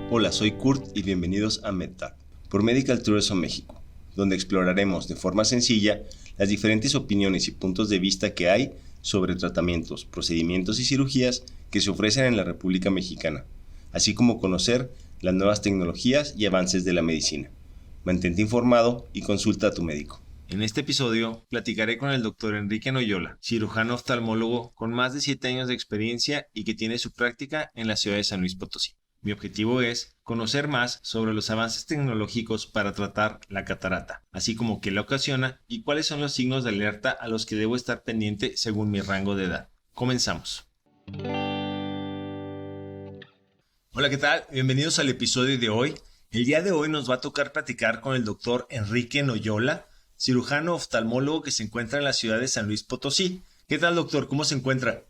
Hola, soy Kurt y bienvenidos a MedTalk por Medical Tourism México, donde exploraremos de forma sencilla las diferentes opiniones y puntos de vista que hay sobre tratamientos, procedimientos y cirugías que se ofrecen en la República Mexicana, así como conocer las nuevas tecnologías y avances de la medicina. Mantente informado y consulta a tu médico. En este episodio platicaré con el Dr. Enrique Noyola, cirujano oftalmólogo con más de 7 años de experiencia y que tiene su práctica en la ciudad de San Luis Potosí. Mi objetivo es conocer más sobre los avances tecnológicos para tratar la catarata, así como qué la ocasiona y cuáles son los signos de alerta a los que debo estar pendiente según mi rango de edad. Comenzamos. Hola, ¿qué tal? Bienvenidos al episodio de hoy. El día de hoy nos va a tocar platicar con el Dr. Enrique Noyola, cirujano oftalmólogo que se encuentra en la ciudad de San Luis Potosí. ¿Qué tal, doctor? ¿Cómo se encuentra?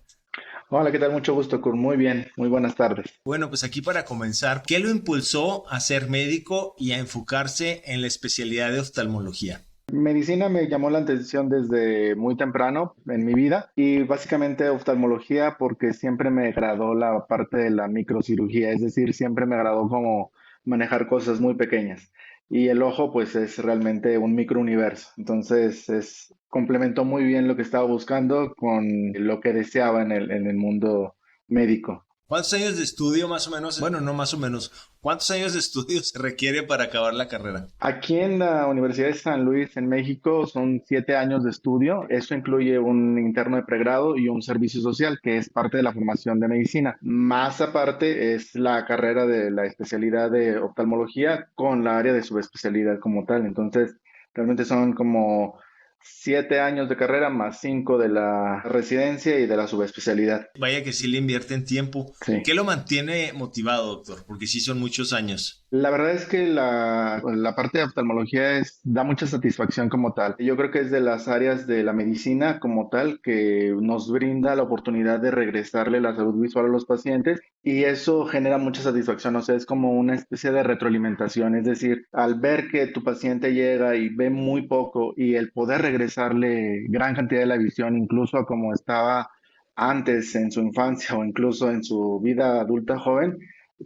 Hola, ¿qué tal? Mucho gusto, Kurt. Muy bien, muy buenas tardes. Bueno, pues aquí para comenzar, ¿qué lo impulsó a ser médico y a enfocarse en la especialidad de oftalmología? Medicina me llamó la atención desde muy temprano en mi vida y básicamente oftalmología porque siempre me agradó la parte de la microcirugía, es decir, siempre me agradó como manejar cosas muy pequeñas. Y el ojo pues es realmente un microuniverso, entonces complementó muy bien lo que estaba buscando con lo que deseaba en el mundo médico. ¿Cuántos años de estudio más o menos? Bueno, no más o menos. ¿Cuántos años de estudio se requiere para acabar la carrera? Aquí en la Universidad de San Luis, en México, son 7 años de estudio. Eso incluye un interno de pregrado y un servicio social, que es parte de la formación de medicina. Más aparte es la carrera de la especialidad de oftalmología con la área de subespecialidad como tal. Entonces, realmente son como 7 años de carrera más 5 de la residencia y de la subespecialidad. Vaya que sí le invierte en tiempo. Sí. ¿Qué lo mantiene motivado, doctor? Porque sí son muchos años. La verdad es que la parte de oftalmología da mucha satisfacción como tal. Yo creo que es de las áreas de la medicina como tal que nos brinda la oportunidad de regresarle la salud visual a los pacientes y eso genera mucha satisfacción. O sea, es como una especie de retroalimentación. Es decir, al ver que tu paciente llega y ve muy poco y el poder regresarle gran cantidad de la visión, incluso a como estaba antes en su infancia o incluso en su vida adulta joven,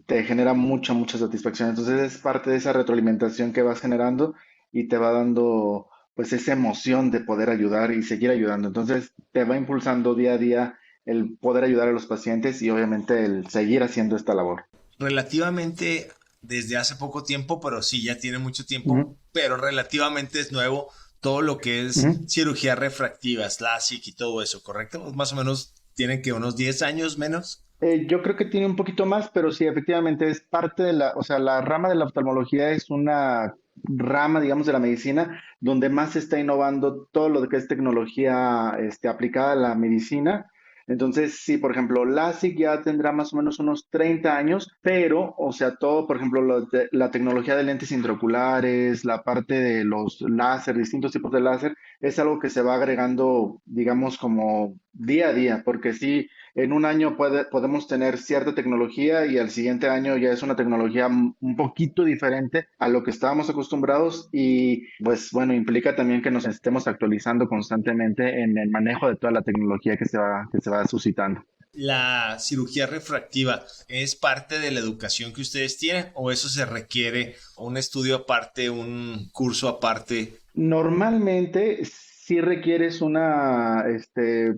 te genera mucha satisfacción. Entonces es parte de esa retroalimentación que vas generando y te va dando pues esa emoción de poder ayudar y seguir ayudando. Entonces te va impulsando día a día el poder ayudar a los pacientes y obviamente el seguir haciendo esta labor. Relativamente desde hace poco tiempo, pero sí, ya tiene mucho tiempo, Ujú, pero relativamente es nuevo todo lo que es ujú. cirugía refractiva, LASIK y todo eso, ¿correcto? Más o menos tienen que unos 10 años menos. Yo creo que tiene un poquito más, pero sí, efectivamente es parte de o sea, la rama de la oftalmología es una rama, digamos, de la medicina donde más se está innovando todo lo que es tecnología, aplicada a la medicina. Entonces, sí, por ejemplo, LASIK ya tendrá más o menos unos 30 años, pero, o sea, todo, por ejemplo, la tecnología de lentes intraoculares, la parte de los láser, distintos tipos de láser, es algo que se va agregando, digamos, como día a día, porque sí, en un año podemos tener cierta tecnología y al siguiente año ya es una tecnología un poquito diferente a lo que estábamos acostumbrados y pues bueno, implica también que nos estemos actualizando constantemente en el manejo de toda la tecnología que se va suscitando. ¿La cirugía refractiva es parte de la educación que ustedes tienen o eso se requiere un estudio aparte, un curso aparte? Normalmente sí requieres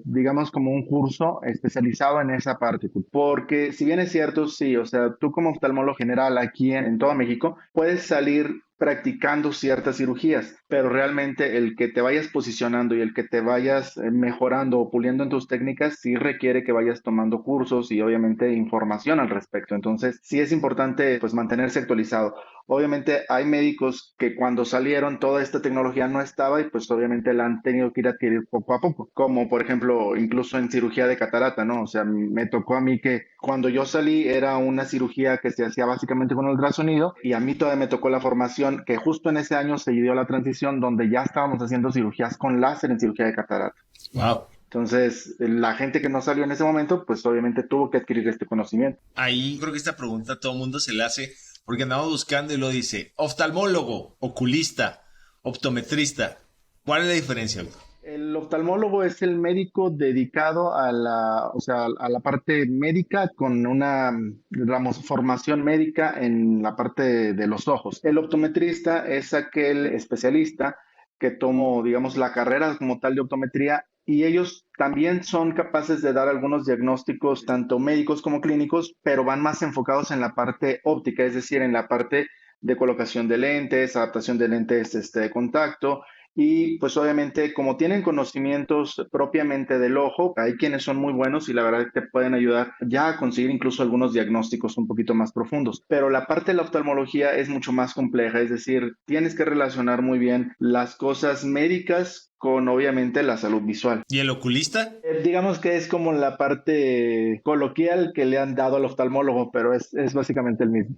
digamos como un curso especializado en esa parte, porque si bien es cierto, sí, o sea, tú como oftalmólogo general aquí en todo México, puedes salir practicando ciertas cirugías, pero realmente el que te vayas posicionando y el que te vayas mejorando o puliendo en tus técnicas sí requiere que vayas tomando cursos y obviamente información al respecto. Entonces, sí es importante pues mantenerse actualizado. Obviamente hay médicos que cuando salieron toda esta tecnología no estaba y pues obviamente la han tenido que ir a adquirir poco a poco, como por ejemplo incluso en cirugía de catarata, ¿no? O sea, me tocó a mí que cuando yo salí era una cirugía que se hacía básicamente con ultrasonido y a mí todavía me tocó la formación que justo en ese año se dio la transición donde ya estábamos haciendo cirugías con láser en cirugía de catarata. Wow. Entonces, la gente que no salió en ese momento, pues obviamente tuvo que adquirir este conocimiento. Ahí creo que esta pregunta todo el mundo se la hace porque andamos buscando y lo dice oftalmólogo, oculista, optometrista. ¿Cuál es la diferencia? El oftalmólogo es el médico dedicado a o sea, a la parte médica con una, digamos, formación médica en la parte de los ojos. El optometrista es aquel especialista que tomó, digamos, la carrera como tal de optometría y ellos también son capaces de dar algunos diagnósticos, tanto médicos como clínicos, pero van más enfocados en la parte óptica, es decir, en la parte de colocación de lentes, adaptación de lentes de contacto y pues obviamente como tienen conocimientos propiamente del ojo, hay quienes son muy buenos y la verdad que te pueden ayudar ya a conseguir incluso algunos diagnósticos un poquito más profundos. Pero la parte de la oftalmología es mucho más compleja, es decir, tienes que relacionar muy bien las cosas médicas con obviamente la salud visual. ¿Y el oculista? Digamos que es como la parte coloquial que le han dado al oftalmólogo, pero es básicamente el mismo.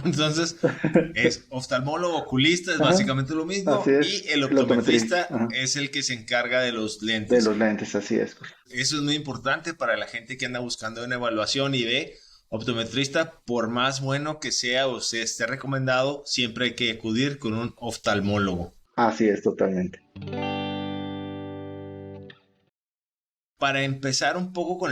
Entonces, es oftalmólogo, oculista, es Ajá, básicamente lo así mismo, y es, el el optometría, optometrista ajá, es el que se encarga de los de lentes. los lentes, así es. Eso es muy importante para la gente que anda buscando una evaluación y ve optometrista, por más bueno que sea o se esté recomendado, siempre hay que acudir con un oftalmólogo. Así es, totalmente. Para empezar un poco con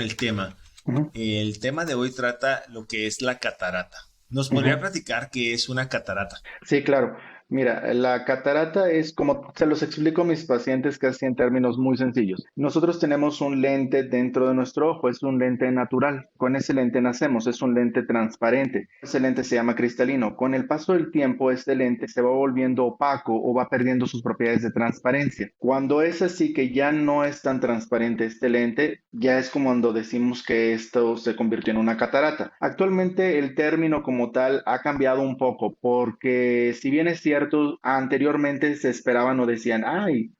Ujú, el tema de hoy trata lo que es la catarata. ¿Nos podría ujú. platicar qué es una catarata? Sí, claro. Mira, la catarata es como se los explico a mis pacientes casi en términos muy sencillos. Nosotros tenemos un lente dentro de nuestro ojo, es un lente natural. Con ese lente nacemos, es un lente transparente. Ese lente se llama cristalino. Con el paso del tiempo, este lente se va volviendo opaco o va perdiendo sus propiedades de transparencia. Cuando es así que ya no es tan transparente este lente, ya es como cuando decimos que esto se convirtió en una catarata. Actualmente el término como tal ha cambiado un poco porque si bien es cierto, anteriormente se esperaban o decían, ay,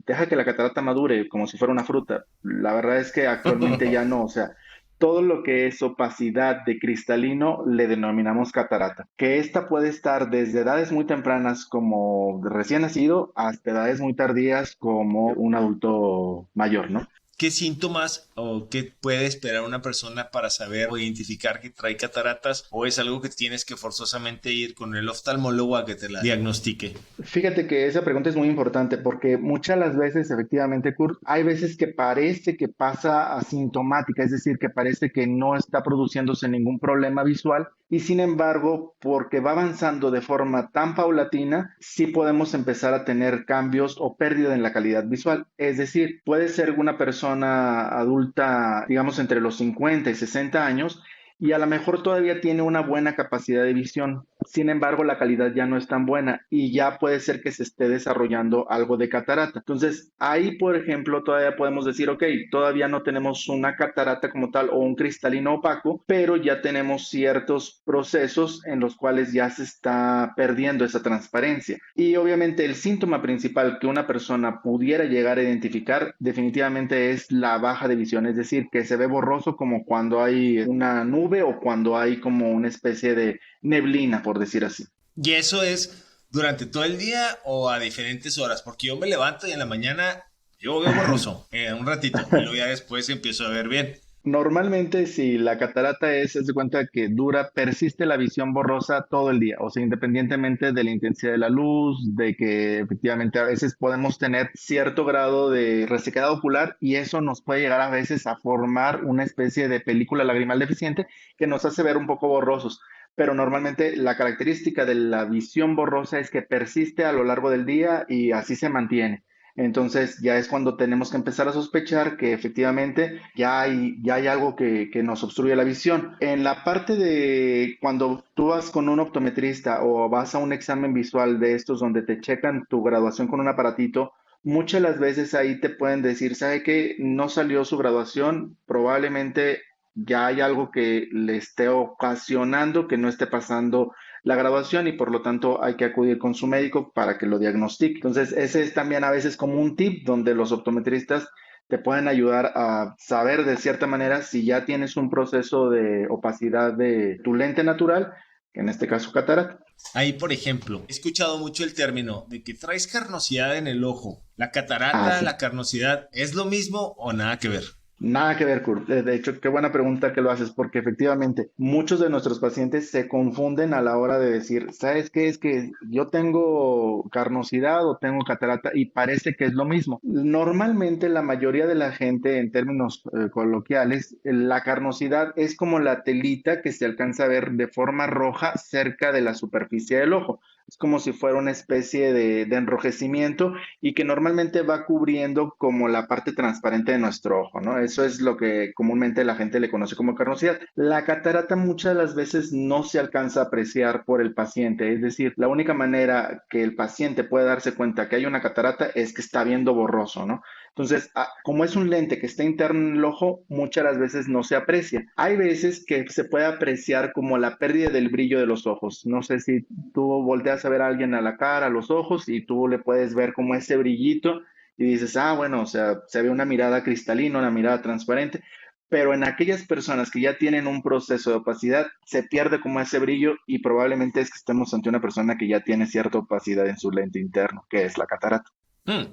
deja que la catarata madure como si fuera una fruta. La verdad es que actualmente ya no, o sea, todo lo que es opacidad de cristalino le denominamos catarata, que esta puede estar desde edades muy tempranas como recién nacido hasta edades muy tardías como un adulto mayor, ¿no? ¿Qué síntomas o qué puede esperar una persona para saber o identificar que trae cataratas, o es algo que tienes que forzosamente ir con el oftalmólogo a que te la diagnostique? Fíjate que esa pregunta es muy importante porque muchas las veces, efectivamente, Kurt, hay veces que parece que pasa asintomática, es decir, que parece que no está produciéndose ningún problema visual y sin embargo, porque va avanzando de forma tan paulatina, sí podemos empezar a tener cambios o pérdida en la calidad visual. Es decir, puede ser una persona adulta, digamos, entre los 50 y 60 años y a lo mejor todavía tiene una buena capacidad de visión. Sin embargo, la calidad ya no es tan buena y ya puede ser que se esté desarrollando algo de catarata. Entonces, ahí, por ejemplo, todavía podemos decir, ok, todavía no tenemos una catarata como tal o un cristalino opaco, pero ya tenemos ciertos procesos en los cuales ya se está perdiendo esa transparencia. Y obviamente el síntoma principal que una persona pudiera llegar a identificar definitivamente es la baja de visión, es decir, que se ve borroso como cuando hay una nube o cuando hay como una especie de neblina, por decir así. ¿Y eso es durante todo el día o a diferentes horas? Porque yo me levanto y en la mañana yo veo borroso, un ratito, y luego ya después empiezo a ver bien. Normalmente, si la catarata es de cuenta que dura, persiste la visión borrosa todo el día, o sea, independientemente de la intensidad de la luz, de que efectivamente a veces podemos tener cierto grado de resequedad ocular y eso nos puede llegar a veces a formar una especie de película lagrimal deficiente que nos hace ver un poco borrosos. Pero normalmente la característica de la visión borrosa es que persiste a lo largo del día y así se mantiene. Entonces ya es cuando tenemos que empezar a sospechar que efectivamente ya hay algo que nos obstruye la visión. En la parte de cuando tú vas con un optometrista o vas a un examen visual de estos donde te checan tu graduación con un aparatito, muchas de las veces ahí te pueden decir, ¿sabe qué? No salió su graduación, probablemente ya hay algo que le esté ocasionando que no esté pasando la graduación y por lo tanto hay que acudir con su médico para que lo diagnostique. Entonces, ese es también a veces como un tip donde los optometristas te pueden ayudar a saber de cierta manera si ya tienes un proceso de opacidad de tu lente natural, que en este caso catarata. Ahí, por ejemplo, he escuchado mucho el término de que traes carnosidad en el ojo. ¿La Ah, catarata, sí. la carnosidad, es lo mismo o nada que ver? Nada que ver, Kurt. De hecho, qué buena pregunta que lo haces, porque efectivamente muchos de nuestros pacientes se confunden a la hora de decir, ¿sabes qué? Es que yo tengo carnosidad o tengo catarata y parece que es lo mismo. Normalmente la mayoría de la gente, en términos coloquiales, la carnosidad es como la telita que se alcanza a ver de forma roja cerca de la superficie del ojo. Es como si fuera una especie de enrojecimiento y que normalmente va cubriendo como la parte transparente de nuestro ojo, ¿no? Eso es lo que comúnmente la gente le conoce como carnosidad. La catarata muchas de las veces no se alcanza a apreciar por el paciente, es decir, la única manera que el paciente puede darse cuenta que hay una catarata es que está viendo borroso, ¿no? Entonces, como es un lente que está interno en el ojo, muchas de las veces no se aprecia. Hay veces que se puede apreciar como la pérdida del brillo de los ojos. No sé si tú volteas a ver a alguien a la cara, a los ojos, y tú le puedes ver como ese brillito y dices, ah, bueno, o sea, se ve una mirada cristalina, una mirada transparente, pero en aquellas personas que ya tienen un proceso de opacidad, se pierde como ese brillo y probablemente es que estemos ante una persona que ya tiene cierta opacidad en su lente interno, que es la catarata. Hmm,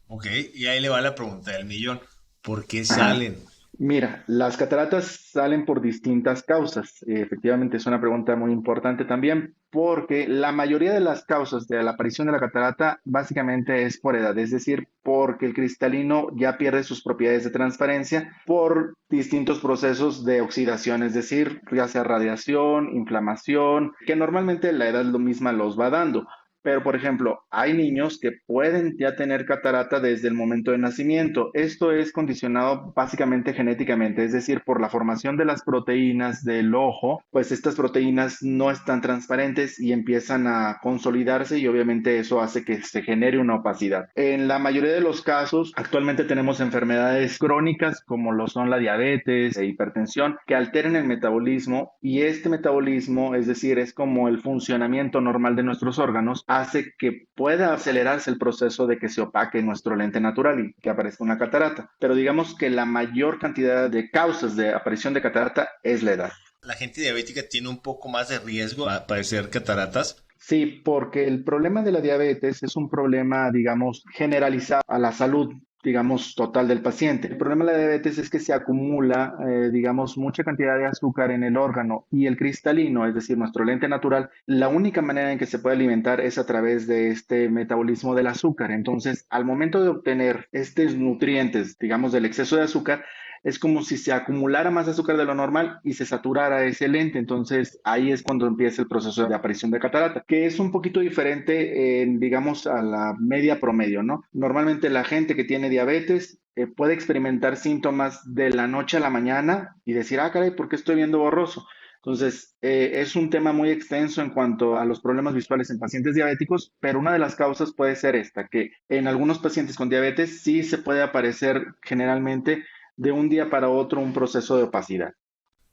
ok, y ahí le va la pregunta del millón. ¿Por qué Ajá. salen? Mira, las cataratas salen por distintas causas. Efectivamente, es una pregunta muy importante también, porque la mayoría de las causas de la aparición de la catarata básicamente es por edad, es decir, porque el cristalino ya pierde sus propiedades de transparencia por distintos procesos de oxidación, es decir, ya sea radiación, inflamación, que normalmente la edad lo misma los va dando. Pero, por ejemplo, hay niños que pueden ya tener catarata desde el momento de nacimiento. Esto es condicionado básicamente genéticamente, es decir, por la formación de las proteínas del ojo, pues estas proteínas no están transparentes y empiezan a consolidarse y obviamente eso hace que se genere una opacidad. En la mayoría de los casos, actualmente tenemos enfermedades crónicas como lo son la diabetes e hipertensión que alteran el metabolismo y este metabolismo, es decir, es como el funcionamiento normal de nuestros órganos, hace que pueda acelerarse el proceso de que se opaque nuestro lente natural y que aparezca una catarata. Pero digamos que la mayor cantidad de causas de aparición de catarata es la edad. La gente diabética tiene un poco más de riesgo a padecer cataratas. Sí, porque el problema de la diabetes es un problema, digamos, generalizado a la salud, digamos, total del paciente. El problema de la diabetes es que se acumula, digamos, mucha cantidad de azúcar en el órgano y el cristalino, es decir, nuestro lente natural, la única manera en que se puede alimentar es a través de este metabolismo del azúcar. Entonces, al momento de obtener estos nutrientes, digamos, del exceso de azúcar, es como si se acumulara más azúcar de lo normal y se saturara ese lente. Entonces ahí es cuando empieza el proceso de aparición de catarata, que es un poquito diferente, digamos, a la media promedio, ¿no? Normalmente la gente que tiene diabetes puede experimentar síntomas de la noche a la mañana y decir, ah, caray, ¿por qué estoy viendo borroso? Entonces, es un tema muy extenso en cuanto a los problemas visuales en pacientes diabéticos, pero una de las causas puede ser esta, que en algunos pacientes con diabetes sí se puede aparecer generalmente de un día para otro un proceso de opacidad.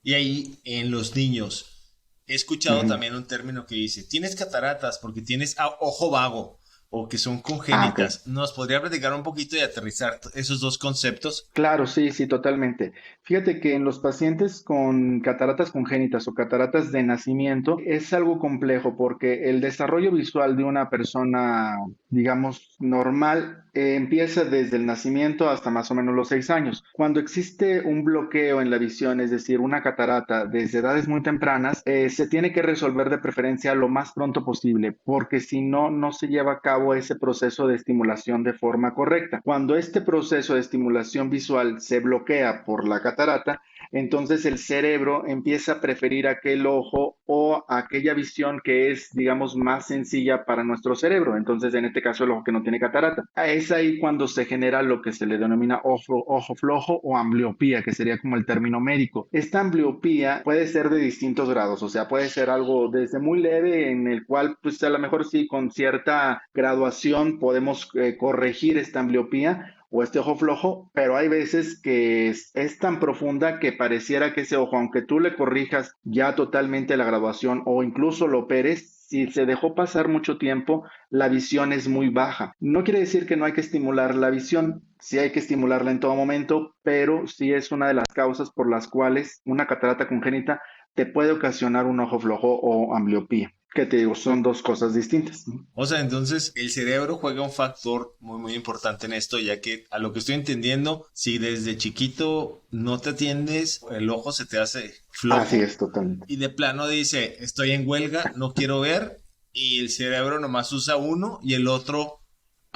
Y ahí en los niños, he escuchado Ujú. también un término que dice, tienes cataratas porque tienes ojo vago o que son Ah, ok. congénitas. ¿Nos podría platicar un poquito y aterrizar esos dos conceptos? Claro, sí, sí, totalmente. Fíjate que en los pacientes con cataratas congénitas o cataratas de nacimiento es algo complejo porque el desarrollo visual de una persona, digamos, normal, empieza desde el nacimiento hasta más o menos los 6 años. Cuando existe un bloqueo en la visión, es decir, una catarata desde edades muy tempranas, se tiene que resolver de preferencia lo más pronto posible porque si no, no se lleva a cabo ese proceso de estimulación de forma correcta. Cuando este proceso de estimulación visual se bloquea por la catarata, entonces el cerebro empieza a preferir aquel ojo o aquella visión que es, digamos, más sencilla para nuestro cerebro. Entonces, en este caso, el ojo que no tiene catarata. Es ahí cuando se genera lo que se le denomina ojo flojo o ambliopía, que sería como el término médico. Esta ambliopía puede ser de distintos grados, o sea, puede ser algo desde muy leve en el cual, pues a lo mejor sí, con cierta graduación podemos corregir esta ambliopía o este ojo flojo, pero hay veces que es tan profunda que pareciera que ese ojo, aunque tú le corrijas ya totalmente la graduación o incluso lo operes, si se dejó pasar mucho tiempo, la visión es muy baja. No quiere decir que no hay que estimular la visión, sí hay que estimularla en todo momento, pero sí es una de las causas por las cuales una catarata congénita te puede ocasionar un ojo flojo o ambliopía. Que te digo, son dos cosas distintas, ¿no? O sea, entonces el cerebro juega un factor muy, muy importante en esto, ya que a lo que estoy entendiendo, si desde chiquito no te atiendes, el ojo se te hace Así flojo es, totalmente. y de plano dice, estoy en huelga, no quiero ver, y el cerebro nomás usa uno y el otro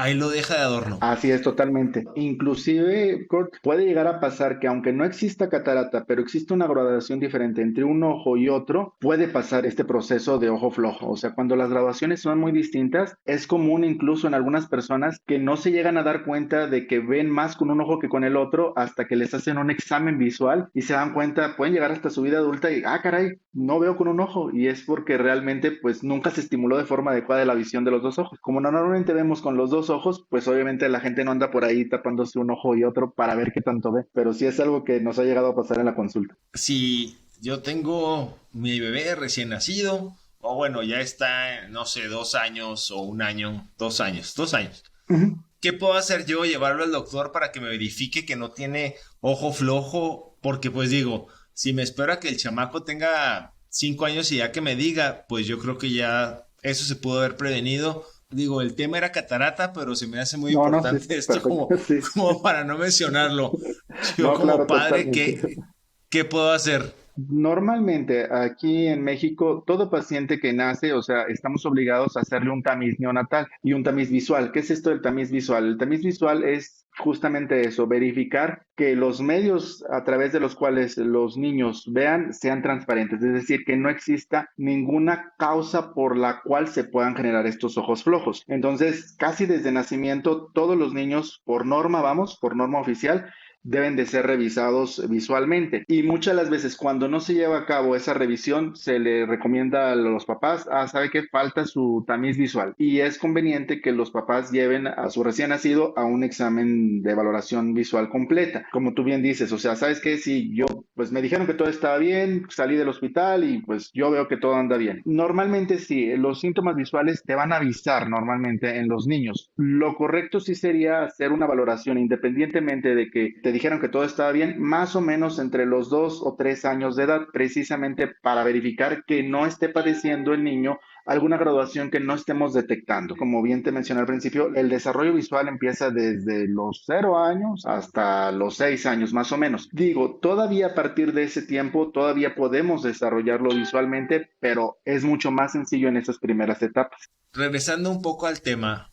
ahí lo deja de adorno. Así es, totalmente. Inclusive, Kurt, puede llegar a pasar que aunque no exista catarata, pero existe una graduación diferente entre un ojo y otro, puede pasar este proceso de ojo flojo. O sea, cuando las graduaciones son muy distintas, es común incluso en algunas personas que no se llegan a dar cuenta de que ven más con un ojo que con el otro hasta que les hacen un examen visual y se dan cuenta, pueden llegar hasta su vida adulta y, ah, caray, no veo con un ojo. Y es porque realmente pues nunca se estimuló de forma adecuada la visión de los dos ojos. Como normalmente vemos con los dos ojos, pues obviamente la gente no anda por ahí tapándose un ojo y otro para ver qué tanto ve. Pero sí es algo que nos ha llegado a pasar en la consulta. Si yo tengo mi bebé recién nacido, o bueno, ya está, no sé, 2 años o un año, 2 años, 2 años. Ujú. ¿Qué puedo hacer yo? Llevarlo al doctor para que me verifique que no tiene ojo flojo, porque pues digo, si me espero a que el chamaco tenga 5 años y ya que me diga, pues yo creo que ya eso se pudo haber prevenido. Digo, el tema era catarata, pero se me hace muy No, no, sí, importante esto como, perfecto, sí. como para no mencionarlo. Yo No, como claro, padre, totalmente. ¿qué puedo hacer? Normalmente aquí en México, todo paciente que nace, o sea, estamos obligados a hacerle un tamiz neonatal y un tamiz visual. ¿Qué es esto del tamiz visual? El tamiz visual es justamente eso, verificar que los medios a través de los cuales los niños vean sean transparentes, es decir, que no exista ninguna causa por la cual se puedan generar estos ojos flojos. Entonces, casi desde nacimiento, todos los niños, por norma, vamos, por norma oficial, deben de ser revisados visualmente. Y muchas de las veces cuando no se lleva a cabo esa revisión, se le recomienda a los papás, sabe que falta su tamiz visual. Y es conveniente que los papás lleven a su recién nacido a un examen de valoración visual completa. Como tú bien dices, o sea, ¿sabes qué? Si yo, pues me dijeron que todo estaba bien, salí del hospital y pues yo veo que todo anda bien. Normalmente sí, los síntomas visuales te van a avisar normalmente en los niños. Lo correcto sí sería hacer una valoración independientemente de que te dijeron que todo estaba bien, más o menos entre los 2 o 3 años de edad, precisamente para verificar que no esté padeciendo el niño alguna graduación que no estemos detectando. Como bien te mencioné al principio, el desarrollo visual empieza desde los 0 años hasta los 6 años, más o menos. Digo, todavía a partir de ese tiempo, todavía podemos desarrollarlo visualmente, pero es mucho más sencillo en esas primeras etapas. Regresando un poco al tema,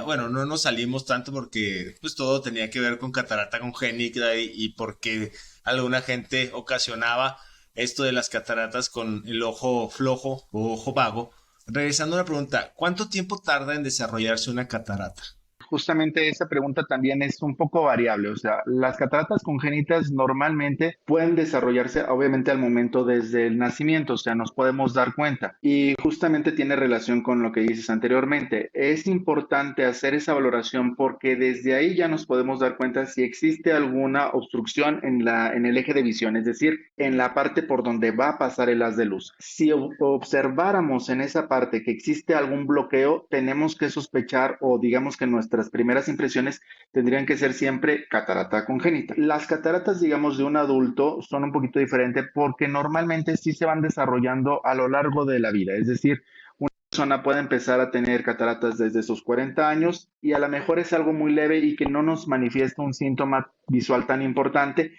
bueno, no nos salimos tanto porque pues todo tenía que ver con catarata congénita y porque alguna gente ocasionaba esto de las cataratas con el ojo flojo o ojo vago. Regresando a la pregunta, ¿cuánto tiempo tarda en desarrollarse una catarata? Justamente esa pregunta también es un poco variable. O sea, las cataratas congénitas normalmente pueden desarrollarse obviamente al momento desde el nacimiento, o sea, nos podemos dar cuenta. Y justamente tiene relación con lo que dices anteriormente. Es importante hacer esa valoración porque desde ahí ya nos podemos dar cuenta si existe alguna obstrucción en el eje de visión, es decir, en la parte por donde va a pasar el haz de luz. Si observáramos en esa parte que existe algún bloqueo, tenemos que sospechar o digamos que nuestra primeras impresiones tendrían que ser siempre catarata congénita. Las cataratas, digamos, de un adulto son un poquito diferentes porque normalmente sí se van desarrollando a lo largo de la vida. Es decir, una persona puede empezar a tener cataratas desde sus 40 años y a lo mejor es algo muy leve y que no nos manifiesta un síntoma visual tan importante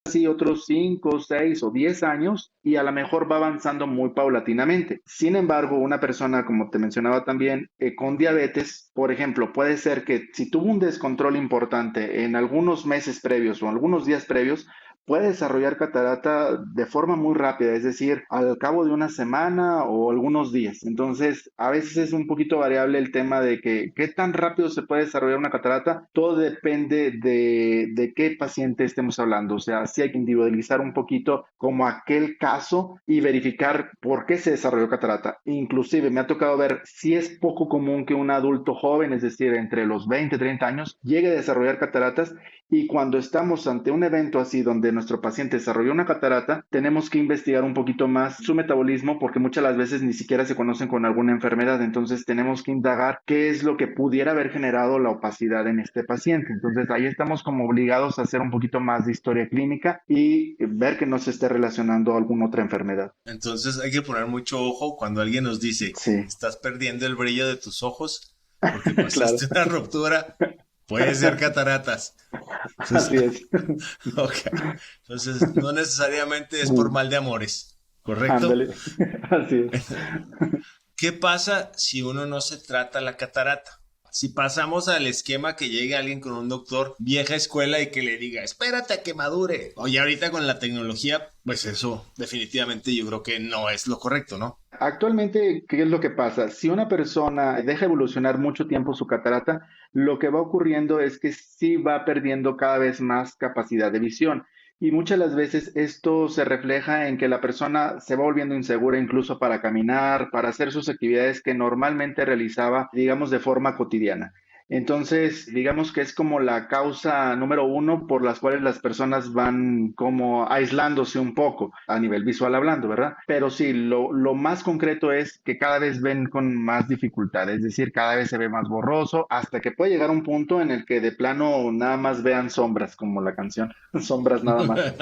así otros 5, 6 o 10 años y a lo mejor va avanzando muy paulatinamente. Sin embargo, una persona, como te mencionaba también, con diabetes, por ejemplo, puede ser que si tuvo un descontrol importante en algunos meses previos o algunos días previos, puede desarrollar catarata de forma muy rápida, es decir, al cabo de una semana o algunos días. Entonces, a veces es un poquito variable el tema de que qué tan rápido se puede desarrollar una catarata. Todo depende de qué paciente estemos hablando. O sea, sí hay que individualizar un poquito como aquel caso y verificar por qué se desarrolló catarata. Inclusive me ha tocado ver si es poco común que un adulto joven, es decir, entre los 20 y 30 años, llegue a desarrollar cataratas y cuando estamos ante un evento así donde donde nuestro paciente desarrolló una catarata, tenemos que investigar un poquito más su metabolismo porque muchas de las veces ni siquiera se conocen con alguna enfermedad, entonces tenemos que indagar qué es lo que pudiera haber generado la opacidad en este paciente. Entonces ahí estamos como obligados a hacer un poquito más de historia clínica y ver que no se esté relacionando a alguna otra enfermedad. Entonces hay que poner mucho ojo cuando alguien nos dice, Sí, estás perdiendo el brillo de tus ojos porque pasaste claro, una ruptura, puede ser cataratas. así Entonces, es. ok. Entonces, no necesariamente es por mal de amores, ¿correcto? Ándale, así es. ¿Qué pasa si uno no se trata la catarata? Si pasamos al esquema que llegue alguien con un doctor vieja escuela y que le diga, espérate a que madure. Oye, ahorita con la tecnología, pues eso definitivamente yo creo que no es lo correcto, ¿no? Actualmente, ¿qué es lo que pasa? Si una persona deja evolucionar mucho tiempo su catarata, lo que va ocurriendo es que sí va perdiendo cada vez más capacidad de visión. Y muchas de las veces esto se refleja en que la persona se va volviendo insegura incluso para caminar, para hacer sus actividades que normalmente realizaba, digamos, de forma cotidiana. Entonces, digamos que es como la causa número uno por las cuales las personas van como aislándose un poco a nivel visual hablando, ¿verdad? Pero sí, lo más concreto es que cada vez ven con más dificultad, es decir, cada vez se ve más borroso, hasta que puede llegar un punto en el que de plano nada más vean sombras, como la canción, sombras nada más.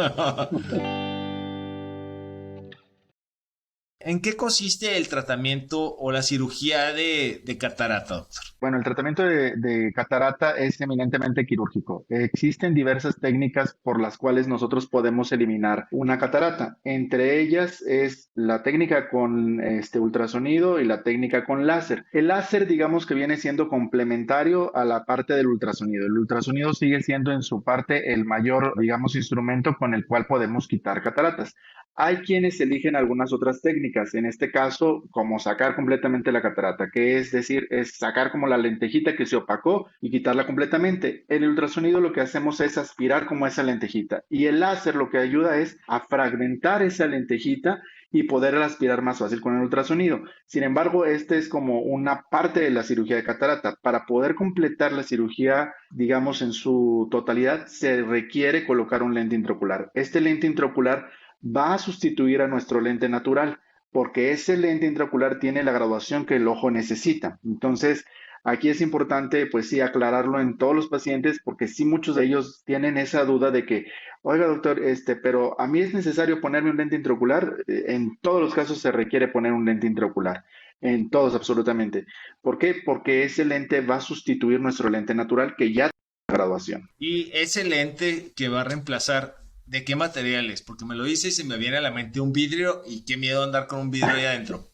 ¿En qué consiste el tratamiento o la cirugía de catarata, doctor? Bueno, el tratamiento de catarata es eminentemente quirúrgico. Existen diversas técnicas por las cuales nosotros podemos eliminar una catarata. Entre ellas es la técnica con ultrasonido y la técnica con láser. El láser, digamos que viene siendo complementario a la parte del ultrasonido. El ultrasonido sigue siendo en su parte el mayor, digamos, instrumento con el cual podemos quitar cataratas. Hay quienes eligen algunas otras técnicas, en este caso, como sacar completamente la catarata, que es decir, es sacar como la lentejita que se opacó y quitarla completamente. En el ultrasonido lo que hacemos es aspirar como esa lentejita y el láser lo que ayuda es a fragmentar esa lentejita y poder aspirar más fácil con el ultrasonido. Sin embargo, este es como una parte de la cirugía de catarata. Para poder completar la cirugía, digamos, en su totalidad, se requiere colocar un lente intraocular. Este lente intraocular va a sustituir a nuestro lente natural, porque ese lente intraocular tiene la graduación que el ojo necesita. Entonces, aquí es importante, pues sí, aclararlo en todos los pacientes, porque sí muchos de ellos tienen esa duda de que, oiga, doctor, pero a mí es necesario ponerme un lente intraocular. En todos los casos se requiere poner un lente intraocular. En todos, absolutamente. ¿Por qué? Porque ese lente va a sustituir nuestro lente natural que ya tiene graduación. Y ese lente que va a reemplazar, ¿de qué materiales? Porque me lo dice y se me viene a la mente un vidrio y qué miedo andar con un vidrio ahí adentro.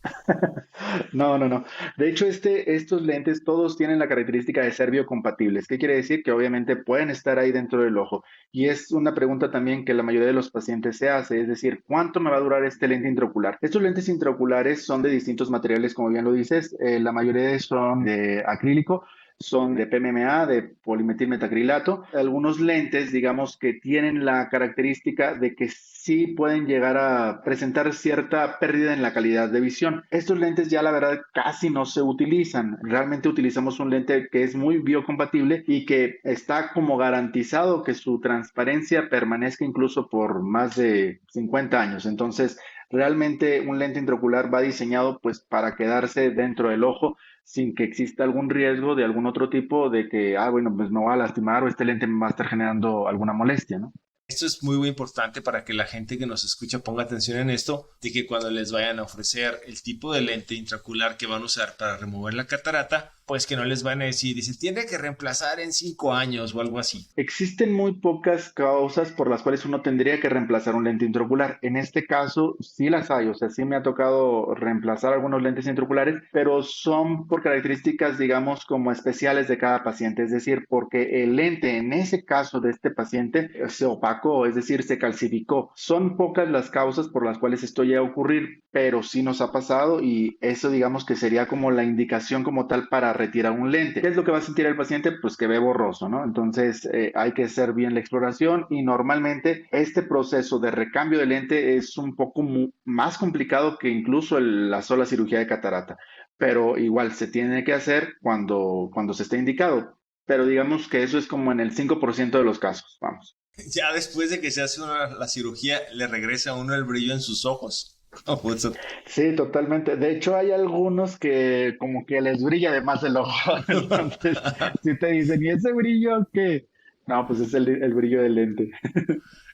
No, no, no. De hecho, estos lentes todos tienen la característica de ser biocompatibles. ¿Qué quiere decir? Que obviamente pueden estar ahí dentro del ojo. Y es una pregunta también que la mayoría de los pacientes se hace, es decir, ¿cuánto me va a durar este lente intraocular? Estos lentes intraoculares son de distintos materiales, como bien lo dices. La mayoría son de acrílico, son de PMMA, de polimetilmetacrilato. Algunos lentes, digamos, que tienen la característica de que sí pueden llegar a presentar cierta pérdida en la calidad de visión. Estos lentes ya la verdad casi no se utilizan. Realmente utilizamos un lente que es muy biocompatible y que está como garantizado que su transparencia permanezca incluso por más de 50 años. Entonces, realmente un lente intraocular va diseñado pues para quedarse dentro del ojo sin que exista algún riesgo de algún otro tipo de que, bueno, pues me va a lastimar o este lente me va a estar generando alguna molestia, ¿no? Esto es muy, muy importante para que la gente que nos escucha ponga atención en esto, de que cuando les vayan a ofrecer el tipo de lente intraocular que van a usar para remover la catarata, pues que no les van a decir, dice, tiene que reemplazar en 5 años o algo así. Existen muy pocas causas por las cuales uno tendría que reemplazar un lente intraocular. En este caso, sí las hay, o sea, sí me ha tocado reemplazar algunos lentes intraoculares, pero son por características, digamos, como especiales de cada paciente. Es decir, porque el lente en ese caso de este paciente se opacó, es decir, se calcificó. Son pocas las causas por las cuales esto llega a ocurrir, pero sí nos ha pasado y eso, digamos, que sería como la indicación como tal para retirar un lente. ¿Qué es lo que va a sentir el paciente? Pues que ve borroso, ¿no? Entonces hay que hacer bien la exploración y normalmente este proceso de recambio de lente es un poco más complicado que incluso la sola cirugía de catarata, pero igual se tiene que hacer cuando se esté indicado. Pero digamos que eso es como en el 5% de los casos, vamos. Ya después de que se hace la cirugía, le regresa a uno el brillo en sus ojos. ¿Cómo eso? Sí, totalmente. De hecho, hay algunos que como que les brilla de más el ojo. Entonces, si te dicen, ¿y ese brillo qué? No, pues es el brillo del lente.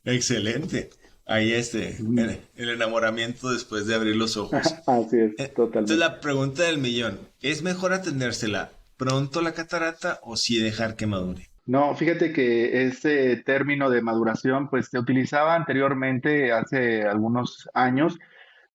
Excelente. Ahí Ujú. el enamoramiento después de abrir los ojos. Así es, Entonces totalmente. la pregunta del millón, ¿es mejor atendérsela pronto la catarata o si dejar que madure? No, fíjate que ese término de maduración, pues se utilizaba anteriormente, hace algunos años,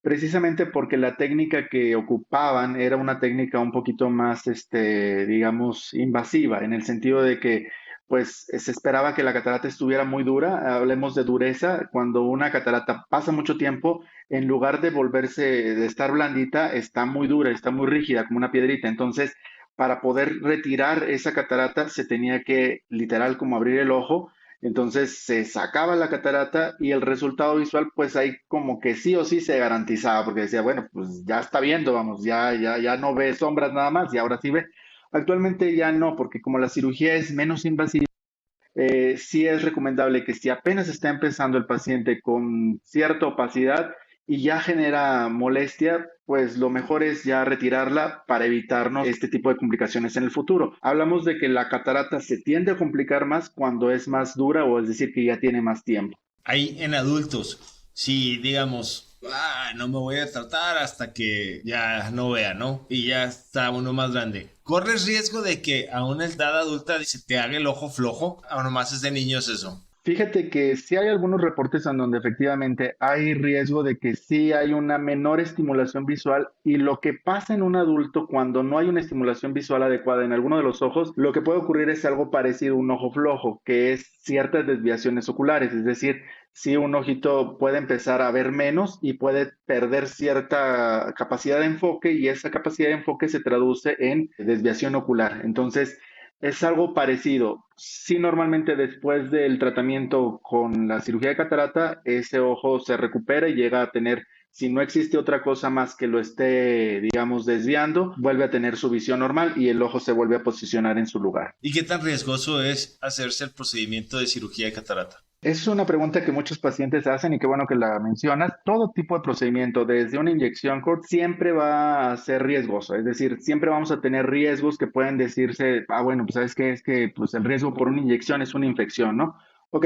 precisamente porque la técnica que ocupaban era una técnica un poquito más, digamos, invasiva, en el sentido de que, pues, se esperaba que la catarata estuviera muy dura. Hablemos de dureza. Cuando una catarata pasa mucho tiempo, en lugar de volverse, de estar blandita, está muy dura, está muy rígida, como una piedrita. Entonces, para poder retirar esa catarata, se tenía que, literal, como abrir el ojo. Entonces se sacaba la catarata y el resultado visual, pues ahí como que sí o sí se garantizaba, porque decía, bueno, pues ya está viendo, vamos, ya no ve sombras nada más y ahora sí ve. Actualmente ya no, porque como la cirugía es menos invasiva, sí es recomendable que si apenas está empezando el paciente con cierta opacidad y ya genera molestia, pues lo mejor es ya retirarla para evitarnos este tipo de complicaciones en el futuro. Hablamos de que la catarata se tiende a complicar más cuando es más dura o es decir que ya tiene más tiempo. Ahí en adultos, si digamos, no me voy a tratar hasta que ya no vea, ¿no? Y ya está uno más grande. ¿Corres riesgo de que a una edad adulta se te haga el ojo flojo? O nomás es de niños eso. Fíjate que sí hay algunos reportes en donde efectivamente hay riesgo de que sí hay una menor estimulación visual y lo que pasa en un adulto cuando no hay una estimulación visual adecuada en alguno de los ojos, lo que puede ocurrir es algo parecido a un ojo flojo, que es ciertas desviaciones oculares, es decir, si un ojito puede empezar a ver menos y puede perder cierta capacidad de enfoque y esa capacidad de enfoque se traduce en desviación ocular. Entonces, es algo parecido. Sí, normalmente después del tratamiento con la cirugía de catarata, ese ojo se recupera y llega a tener, si no existe otra cosa más que lo esté, digamos, desviando, vuelve a tener su visión normal y el ojo se vuelve a posicionar en su lugar. ¿Y qué tan riesgoso es hacerse el procedimiento de cirugía de catarata? Es una pregunta que muchos pacientes hacen y qué bueno que la mencionas. Todo tipo de procedimiento, desde una inyección cord, siempre va a ser riesgoso. Es decir, siempre vamos a tener riesgos que pueden decirse, bueno, pues sabes qué es que pues, el riesgo por una inyección es una infección, ¿no? Ok,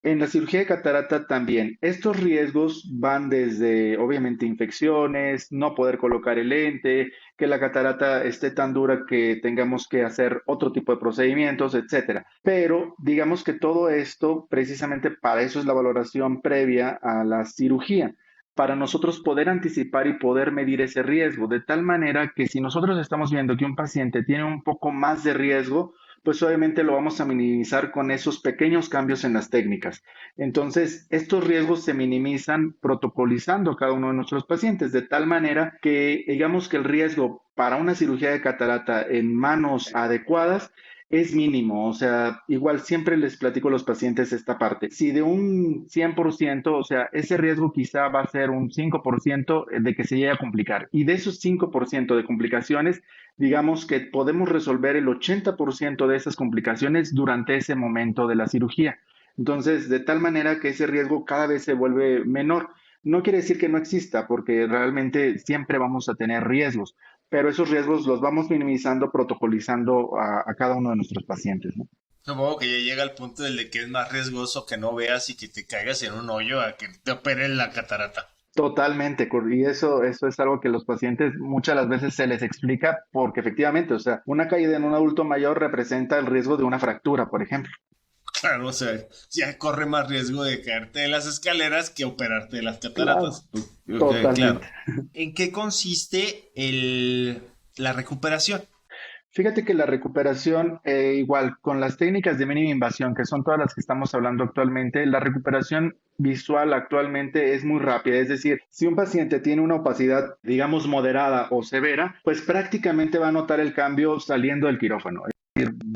en la cirugía de catarata también. Estos riesgos van desde, obviamente, infecciones, no poder colocar el lente, que la catarata esté tan dura que tengamos que hacer otro tipo de procedimientos, etcétera. Pero digamos que todo esto, precisamente para eso es la valoración previa a la cirugía, para nosotros poder anticipar y poder medir ese riesgo, de tal manera que si nosotros estamos viendo que un paciente tiene un poco más de riesgo, pues obviamente lo vamos a minimizar con esos pequeños cambios en las técnicas. Entonces, estos riesgos se minimizan protocolizando cada uno de nuestros pacientes, de tal manera que digamos que el riesgo para una cirugía de catarata en manos adecuadas es mínimo. O sea, igual siempre les platico a los pacientes esta parte. Si de un 100%, o sea, ese riesgo quizá va a ser un 5% de que se llegue a complicar. Y de esos 5% de complicaciones, digamos que podemos resolver el 80% de esas complicaciones durante ese momento de la cirugía. Entonces, de tal manera que ese riesgo cada vez se vuelve menor. No quiere decir que no exista, porque realmente siempre vamos a tener riesgos, pero esos riesgos los vamos minimizando, protocolizando a cada uno de nuestros pacientes, ¿no? Supongo que ya llega al punto del de que es más riesgoso que no veas y que te caigas en un hoyo a que te operen la catarata. Totalmente, y eso es algo que los pacientes muchas las veces se les explica porque efectivamente, o sea, una caída en un adulto mayor representa el riesgo de una fractura, por ejemplo. Claro, o sea, ya corre más riesgo de caerte de las escaleras que operarte de las Claro, cataratas. Ok, claro. totalmente. ¿En qué consiste la recuperación? Fíjate que la recuperación, igual con las técnicas de mínima invasión, que son todas las que estamos hablando actualmente, la recuperación visual actualmente es muy rápida. Es decir, si un paciente tiene una opacidad, digamos, moderada o severa, pues prácticamente va a notar el cambio saliendo del quirófano.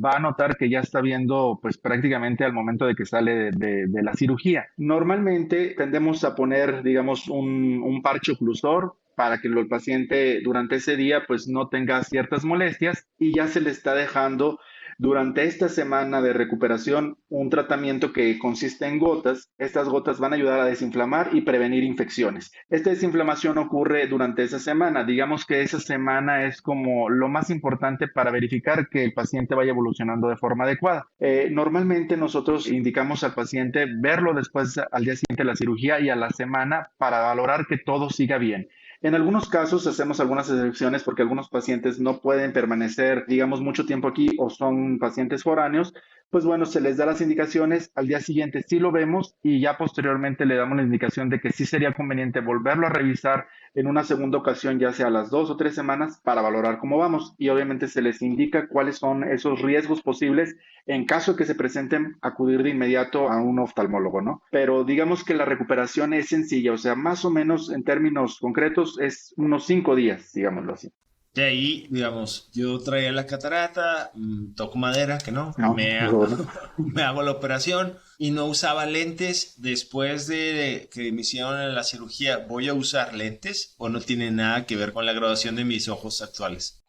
Va a notar que ya está viendo pues prácticamente al momento de que sale de la cirugía. Normalmente tendemos a poner, digamos, un parche oclusor para que el paciente durante ese día pues no tenga ciertas molestias y ya se le está dejando Durante esta semana de recuperación, un tratamiento que consiste en gotas, estas gotas van a ayudar a desinflamar y prevenir infecciones. Esta desinflamación ocurre durante esa semana. Digamos que esa semana es como lo más importante para verificar que el paciente vaya evolucionando de forma adecuada. Normalmente nosotros indicamos al paciente verlo después al día siguiente de la cirugía y a la semana para valorar que todo siga bien. En algunos casos hacemos algunas excepciones porque algunos pacientes no pueden permanecer, digamos, mucho tiempo aquí o son pacientes foráneos. Pues bueno, se les da las indicaciones, al día siguiente sí lo vemos y ya posteriormente le damos la indicación de que sí sería conveniente volverlo a revisar en una segunda ocasión, ya sea a las 2 o 3 semanas, para valorar cómo vamos. Y obviamente se les indica cuáles son esos riesgos posibles en caso de que se presenten, acudir de inmediato a un oftalmólogo, ¿no? Pero digamos que la recuperación es sencilla, o sea, más o menos en términos concretos es unos 5 días, digámoslo así. De ahí, digamos, yo traía la catarata, toco madera, que no, No, seguro. me hago la operación y no usaba lentes. Después de que me hicieron la cirugía, ¿voy a usar lentes o no tiene nada que ver con la graduación de mis ojos actuales?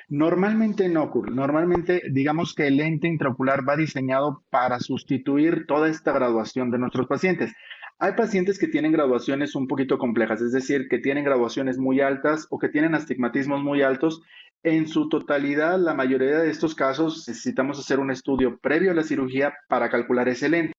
Normalmente no ocurre. Normalmente, digamos que el lente intraocular va diseñado para sustituir toda esta graduación de nuestros pacientes. Hay pacientes que tienen graduaciones un poquito complejas, es decir, que tienen graduaciones muy altas o que tienen astigmatismos muy altos. En su totalidad, la mayoría de estos casos necesitamos hacer un estudio previo a la cirugía para calcular ese lente.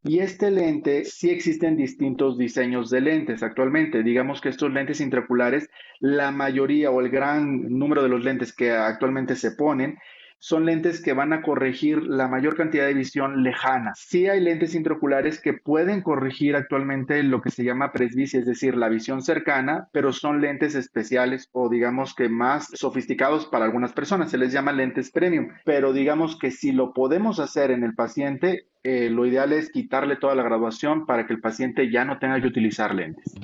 Y este lente, sí existen distintos diseños de lentes actualmente. Digamos que estos lentes intraoculares, la mayoría o el gran número de los lentes que actualmente se ponen, son lentes que van a corregir la mayor cantidad de visión lejana. Sí hay lentes intraoculares que pueden corregir actualmente lo que se llama presbicia, es decir, la visión cercana, pero son lentes especiales o digamos que más sofisticados para algunas personas. Se les llama lentes premium, pero digamos que si lo podemos hacer en el paciente, lo ideal es quitarle toda la graduación para que el paciente ya no tenga que utilizar lentes.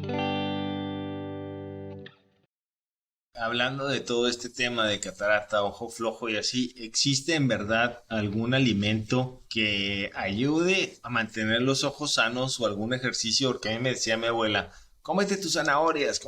Hablando de todo este tema de catarata, ojo flojo y así, ¿existe en verdad algún alimento que ayude a mantener los ojos sanos o algún ejercicio? Porque a mí me decía mi abuela, cómete tus zanahorias.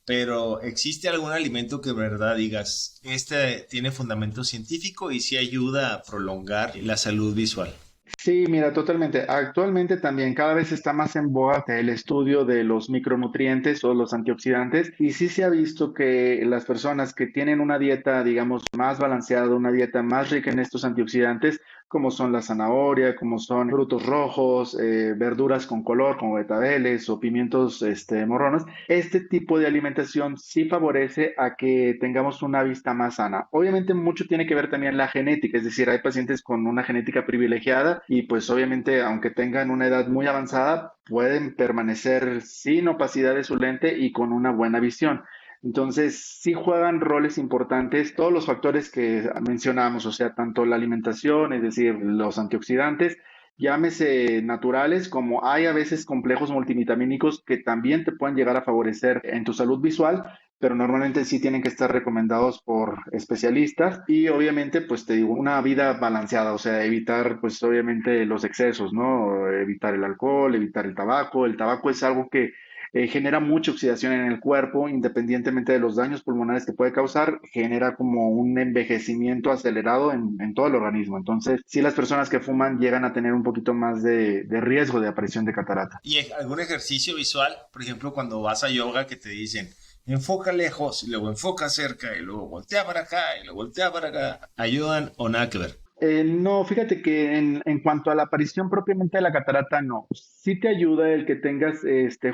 Pero ¿existe algún alimento que en verdad digas, este tiene fundamento científico y sí ayuda a prolongar la salud visual? Sí, mira, totalmente. Actualmente también cada vez está más en boga el estudio de los micronutrientes o los antioxidantes y sí se ha visto que las personas que tienen una dieta, digamos, más balanceada, una dieta más rica en estos antioxidantes, como son la zanahoria, como son frutos rojos, verduras con color, como betabeles o pimientos, morrones, este tipo de alimentación sí favorece a que tengamos una vista más sana. Obviamente mucho tiene que ver también la genética, es decir, hay pacientes con una genética privilegiada y pues obviamente aunque tengan una edad muy avanzada, pueden permanecer sin opacidad de su lente y con una buena visión. Entonces, sí juegan roles importantes todos los factores que mencionamos, o sea, tanto la alimentación, es decir, los antioxidantes, llámese naturales, como hay a veces complejos multivitamínicos que también te pueden llegar a favorecer en tu salud visual, pero normalmente sí tienen que estar recomendados por especialistas y obviamente, pues te digo, una vida balanceada, o sea, evitar, pues obviamente los excesos, ¿no? Evitar el alcohol, evitar el tabaco. El tabaco es algo que genera mucha oxidación en el cuerpo, independientemente de los daños pulmonares que puede causar, genera como un envejecimiento acelerado en todo el organismo. Entonces, sí, las personas que fuman llegan a tener un poquito más de riesgo de aparición de catarata. ¿Y algún ejercicio visual? Por ejemplo, cuando vas a yoga que te dicen, enfoca lejos y luego enfoca cerca y luego voltea para acá y luego voltea para acá. ¿Ayudan o nada que ver? No, fíjate que en cuanto a la aparición propiamente de la catarata, no. Sí te ayuda el que tengas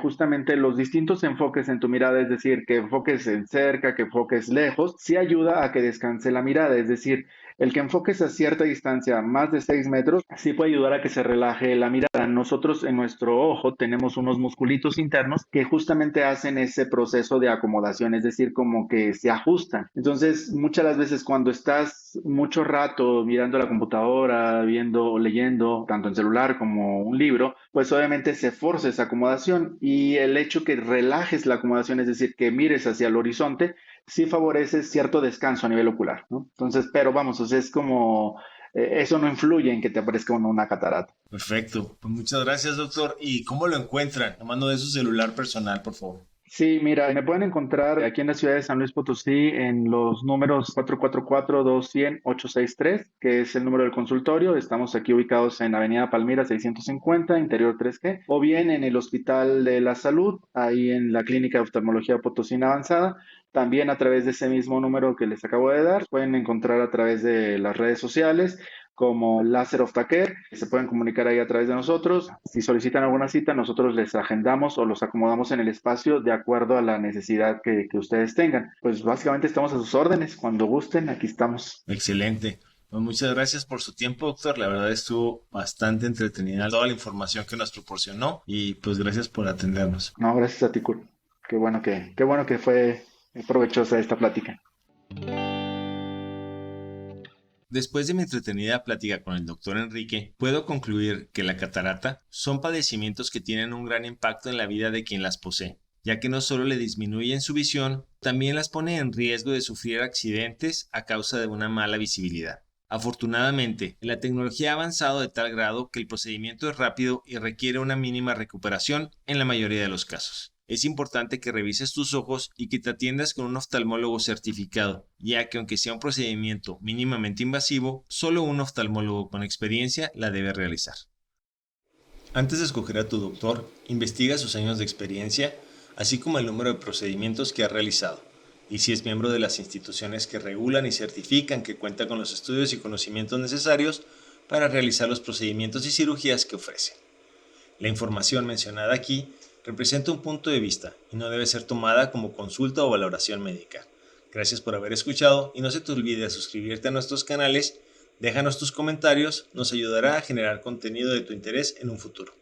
justamente los distintos enfoques en tu mirada, es decir, que enfoques en cerca, que enfoques lejos, sí ayuda a que descanse la mirada, es decir, el que enfoques a cierta distancia, más de 6 metros, sí puede ayudar a que se relaje la mirada. Nosotros en nuestro ojo tenemos unos musculitos internos que justamente hacen ese proceso de acomodación, es decir, como que se ajustan. Entonces, muchas de las veces cuando estás mucho rato mirando la computadora, viendo o leyendo, tanto en celular como un libro, pues obviamente se forza esa acomodación y el hecho que relajes la acomodación, es decir, que mires hacia el horizonte, sí favorece cierto descanso a nivel ocular, ¿no? Entonces, pero vamos, o sea, es como, eso no influye en que te aparezca una catarata. Perfecto. Pues muchas gracias, doctor. ¿Y cómo lo encuentran? Me mando de su celular personal, por favor. Sí, mira, me pueden encontrar aquí en la ciudad de San Luis Potosí en los números 444-200-863, que es el número del consultorio. Estamos aquí ubicados en Avenida Palmira 650, Interior 3G, o bien en el Hospital de la Salud, ahí en la Clínica de Oftalmología Potosina Avanzada. También a través de ese mismo número que les acabo de dar, pueden encontrar a través de las redes sociales como Láser of Taquer, se pueden comunicar ahí a través de nosotros. Si solicitan alguna cita, nosotros les agendamos o los acomodamos en el espacio de acuerdo a la necesidad que ustedes tengan. Pues básicamente estamos a sus órdenes, cuando gusten, aquí estamos. Excelente. Pues muchas gracias por su tiempo, doctor. La verdad estuvo bastante entretenida toda la información que nos proporcionó y pues gracias por atendernos. No, gracias a ti, Kurt. Qué bueno que fue provechosa esta plática. Después de mi entretenida plática con el doctor Enrique, puedo concluir que la catarata son padecimientos que tienen un gran impacto en la vida de quien las posee, ya que no solo le disminuyen su visión, también las pone en riesgo de sufrir accidentes a causa de una mala visibilidad. Afortunadamente, la tecnología ha avanzado de tal grado que el procedimiento es rápido y requiere una mínima recuperación en la mayoría de los casos. Es importante que revises tus ojos y que te atiendas con un oftalmólogo certificado, ya que aunque sea un procedimiento mínimamente invasivo, solo un oftalmólogo con experiencia la debe realizar. Antes de escoger a tu doctor, investiga sus años de experiencia, así como el número de procedimientos que ha realizado, y si es miembro de las instituciones que regulan y certifican que cuenta con los estudios y conocimientos necesarios para realizar los procedimientos y cirugías que ofrece. La información mencionada aquí representa un punto de vista y no debe ser tomada como consulta o valoración médica. Gracias por haber escuchado y no se te olvide suscribirte a nuestros canales, déjanos tus comentarios, nos ayudará a generar contenido de tu interés en un futuro.